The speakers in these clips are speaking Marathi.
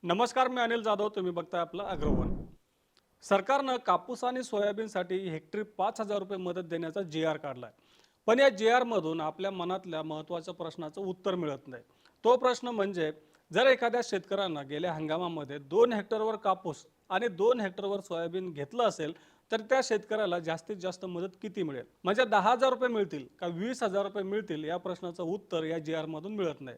नमस्कार, मी अनिल जाधव. तुम्ही बघताय आपलं अग्रवन. सरकारनं कापूस आणि सोयाबीनसाठी हेक्टरी 5,000 रुपये मदत देण्याचा जी-आर काढलाय. पण या जी-आर मधून आपल्या मनातल्या महत्त्वाच्या प्रश्नाचं उत्तर मिळत नाही. तो प्रश्न म्हणजे जर एखाद्या शेतकऱ्यांना गेल्या हंगामामध्ये 2 हेक्टरवर कापूस आणि 2 हेक्टरवर सोयाबीन घेतलं असेल, तर त्या शेतकऱ्याला जास्तीत जास्त मदत किती मिळेल? म्हणजे 10,000 रुपये मिळतील का 20,000 रुपये मिळतील? या प्रश्नाचं उत्तर या जी-आर मधून मिळत नाही.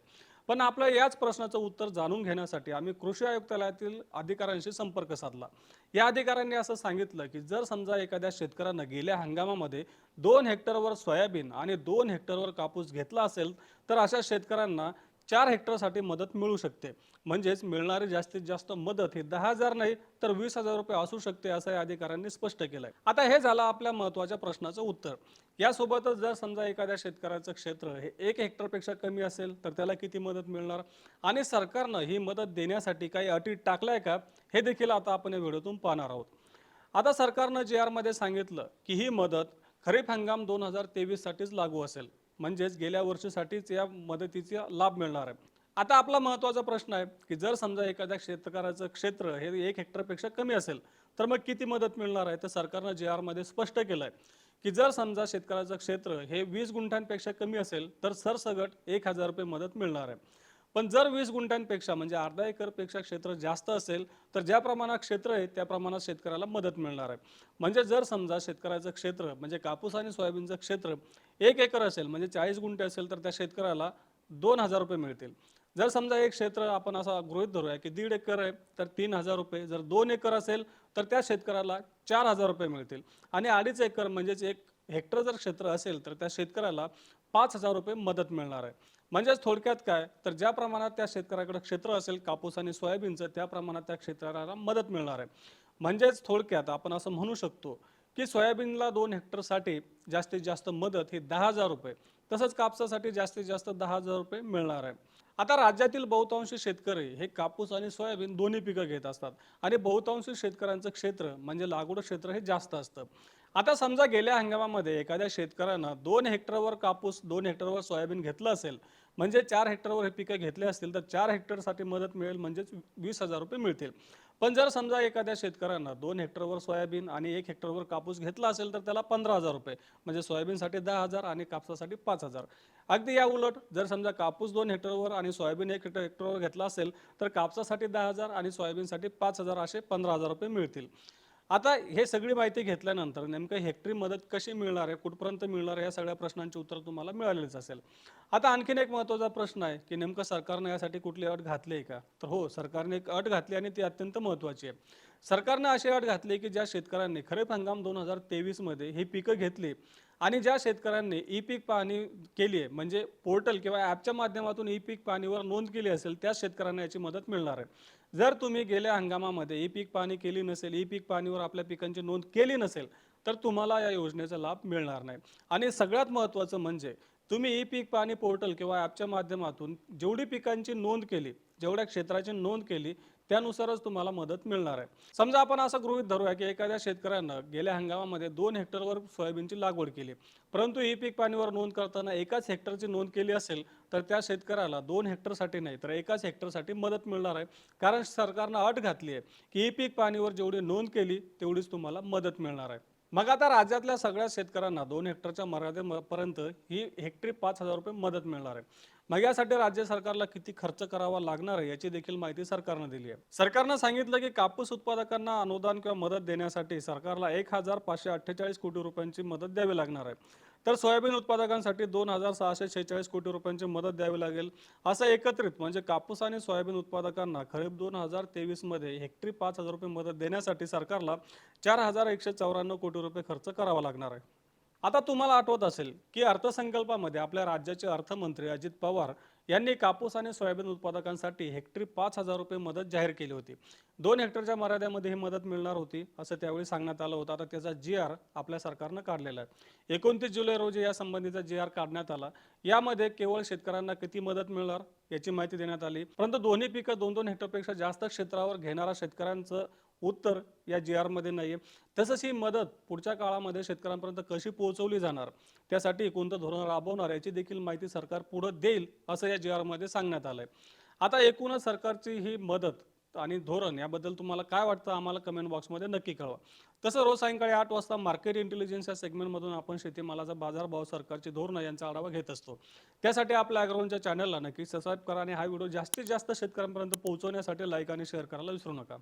पण आपल्या याच प्रश्नाचं उत्तर जाणून घेण्यासाठी आम्ही कृषी आयुक्तालयातील अधिकाऱ्यांशी संपर्क साधला. या अधिकाऱ्यांनी असं सांगितलं की जर समजा एखाद्या शेतकऱ्यानं गेल्या हंगामामध्ये 2 हेक्टरवर सोयाबीन आणि 2 हेक्टरवर कापूस घेतला असेल, तर अशा शेतकऱ्यांना 4 हेक्टरसाठी मदत मिळू शकते. म्हणजेच मिळणारी जास्तीत जास्त मदत ही 10,000 नाही तर 20,000 रुपये असू शकते, असं या अधिकाऱ्यांनी स्पष्ट केलंय. आता हे झालं आपल्या महत्त्वाच्या प्रश्नाचं उत्तर. यासोबतच जर समजा एखाद्या शेतकऱ्याचं क्षेत्र हे 1 हेक्टरपेक्षा कमी असेल, तर त्याला किती मदत मिळणार आणि सरकारनं ही मदत देण्यासाठी काही अटी टाकल्याय का, हे देखील आता आपण या व्हिडिओतून पाहणार आहोत. आता सरकारनं जी-आरमध्ये सांगितलं की ही मदत खरीप हंगाम 2023 साठीच लागू असेल. म्हणजेच गेल्या वर्षीसाठीच या मदतीचा लाभ मिळणार आहे. आता आपला महत्त्वाचा प्रश्न आहे की जर समजा एखाद्या शेतकऱ्याचं क्षेत्र हे 1 हेक्टरपेक्षा कमी असेल, तर मग किती मदत मिळणार आहे? तर सरकारनं जी-आरमध्ये स्पष्ट केलं आहे की जर समजा शेतकऱ्याचं क्षेत्र हे 20 गुंठ्यांपेक्षा कमी असेल, तर सरसगट 1,000 रुपये मदत मिळणार आहे. पण जर 20 गुंठ्यांपेक्षा म्हणजे अर्धा एकरपेक्षा क्षेत्र जास्त असेल, तर ज्या प्रमाणात क्षेत्र आहे त्या प्रमाणात शेतकऱ्याला मदत मिळणार आहे. म्हणजे जर समजा शेतकऱ्याचं क्षेत्र म्हणजे कापूस आणि सोयाबीनचं क्षेत्र 1 एकर असेल, म्हणजे 40 गुंठे असेल, तर त्या शेतकऱ्याला 2,000 रुपये मिळतील. जर समजा एक क्षेत्र आपण असा गृहीत धरूया की 1.5 एकर आहे, तर 3,000 रुपये. जर 2 एकर असेल, तर त्या शेतकऱ्याला 4,000 रुपये मिळतील. आणि 2.5 एकर म्हणजेच 1 हेक्टर जर क्षेत्र असेल, तर त्या शेतकऱ्याला 5,000 रुपये मदत मिळणार आहे. म्हणजेच थोडक्यात काय, तर ज्या प्रमाणात त्या शेतकऱ्याकडे क्षेत्र असेल कापूस आणि सोयाबीनचं, त्या प्रमाणात त्या क्षेत्राला मदत मिळणार आहे. म्हणजेच थोडक्यात आपण असं म्हणू शकतो की सोयाबीनला 2 हेक्टरसाठी जास्तीत जास्त मदत ही 10,000 रुपये, तसंच कापसासाठी जास्तीत जास्त 10,000 रुपये मिळणार आहे. आता राज्यातील बहुतांशी शेतकरी हे कापूस आणि सोयाबीन दोन्ही पिकं घेत असतात आणि बहुतांशी शेतकऱ्यांचं क्षेत्र म्हणजे लागवड क्षेत्र हे जास्त असतं. आता समजा गेल्या हंगामामध्ये एखाद्या शेतकऱ्यानं 2 हेक्टरवर कापूस 2 हेक्टरवर सोयाबीन घेतलं असेल, म्हणजे 4 हेक्टरवर हे पिकं घेतले असतील, तर 4 हेक्टरसाठी मदत मिळेल, म्हणजेच 20,000 रुपये मिळतील. पण जर समजा एखाद्या शेतकऱ्यानं 2 हेक्टरवर सोयाबीन आणि 1 हेक्टरवर कापूस घेतला असेल, तर त्याला 15,000 रुपये, म्हणजे सोयाबीनसाठी 10,000 आणि कापसासाठी 5,000. अगदी या उलट जर समजा कापूस 2 हेक्टरवर आणि सोयाबीन 1 हेक्टरवर घेतला असेल, तर कापसासाठी 10,000 आणि सोयाबीनसाठी 5,000 असे 15,000 रुपये मिळतील. आता हे सगळी माहिती घेतल्यानंतर नेमकं हेक्टरी मदत कशी मिळणार आहे, कुठपर्यंत मिळणार आहे, या सगळ्या प्रश्नांची उत्तर तुम्हाला मिळालेलीच असेल. आता आणखीन एक महत्त्वाचा प्रश्न आहे की नेमकं सरकारनं यासाठी कुठली अट घातली आहे का? तर हो, सरकारने एक अट घातली आणि ती अत्यंत महत्त्वाची आहे. सरकारनं अशी अट घातली की ज्या शेतकऱ्यांनी खरीप हंगाम 2023 मध्ये ही पिकं घेतली आणि ज्या शेतकऱ्यांनी ई पीक पाहणी केली आहे, म्हणजे पोर्टल किंवा ॲपच्या माध्यमातून ई पीक पाहणीवर नोंद केली असेल, त्या शेतकऱ्यांना याची मदत मिळणार आहे. जर तुम्ही गेल्या हंगामामध्ये ई पीक पाहणी केली नसेल, ई पीक पाहणीवर आपल्या पिकांची नोंद केली नसेल, तर तुम्हाला या योजनेचा लाभ मिळणार नाही. आणि सगळ्यात महत्त्वाचं म्हणजे तुम्ही ई पीक पाहणी पोर्टल किंवा ॲपच्या माध्यमातून जेवढी पिकांची नोंद केली, जेवढ्या क्षेत्राची नोंद केली, त्यानुसारच तुम्हाला मदत मिळणार आहे. समजा आपण असं गृहीत धरूया की एखाद्या शेतकऱ्यानं गेल्या हंगामामध्ये 2 हेक्टरवर सोयाबीनची लागवड केली, परंतु ई पीक पाहणीवर नोंद करताना एकाच हेक्टरची नोंद केली असेल, तर त्या शेतकऱ्याला 2 हेक्टरसाठी नाही तर एकाच हेक्टरसाठी मदत मिळणार आहे. कारण सरकारनं अट घातली आहे की ई पीक पाहणीवर जेवढी नोंद केली तेवढीच तुम्हाला मदत मिळणार आहे. मग आता राज्यातल्या सगळ्या शेतकऱ्यांना 2 हेक्टरच्या मर्यादेपर्यंत ही हेक्टरी 5,000 रुपये मदत मिळणार आहे. मग यासाठी राज्य सरकारला किती खर्च करावा लागणार आहे याची देखील माहिती सरकारनं दिली आहे. सरकारनं सांगितलं की कापूस उत्पादकांना अनुदान किंवा मदत देण्यासाठी सरकारला 1,548 कोटी रुपयांची मदत द्यावी लागणार आहे. तर सोयाबीन उत्पादकांसाठी 2,646 कोटी रुपयांची मदत द्यावी लागेल. असं एकत्रित म्हणजे कापूस आणि सोयाबीन उत्पादकांना खरीप 2023 मध्ये हेक्टरी 5,000 रुपये मदत देण्यासाठी सरकारला 4,194 कोटी रुपये खर्च करावा लागणार आहे. आता तुम्हाला आठवत असेल की अर्थसंकल्पामध्ये आपल्या राज्याचे अर्थमंत्री अजित पवार यांनी कापूस आणि सोयाबीन उत्पादकांसाठी हेक्टरी 5,000 रुपये मदत जाहीर केली होती. 2 हेक्टरच्या मर्यादेमध्ये ही मदत मिळणार होती असं त्यावेळी सांगण्यात आलं होतं. आता त्याचा जी-आर आपल्या सरकारनं काढलेला आहे. 29 जुलै रोजी या संबंधीचा जी-आर काढण्यात आला. यामध्ये केवळ शेतकऱ्यांना किती मदत मिळणार याची माहिती देण्यात आली, परंतु दोन्ही पिकं 2-2 हेक्टरपेक्षा जास्त क्षेत्रावर घेणाऱ्या शेतकऱ्यांचं उत्तर या जी-आरमध्ये नाही आहे. तसंच ही मदत पुढच्या काळामध्ये शेतकऱ्यांपर्यंत कशी पोहोचवली जाणार, त्यासाठी कोणतं धोरण राबवणार याची देखील माहिती सरकार पुढे देईल असं या जी-आरमध्ये सांगण्यात आलं आहे. आता एकूणच सरकारची ही मदत आणि धोरण याबद्दल तुम्हाला काय वाटतं आम्हाला कमेंट बॉक्समध्ये नक्की कळवा. तसं रोज सायंकाळी 8 वाजता मार्केट इंटेलिजन्स या सेगमेंटमधून आपण शेतीमालाचा बाजारभाव, सरकारची धोरणं यांचा आढावा घेत असतो. त्यासाठी आपल्या ॲग्रोवनच्या चॅनलला नक्की सबस्क्राईब करा आणि हा व्हिडिओ जास्तीत जास्त शेतकऱ्यांपर्यंत पोहोचवण्यासाठी लाईक आणि शेअर करायला विसरू नका.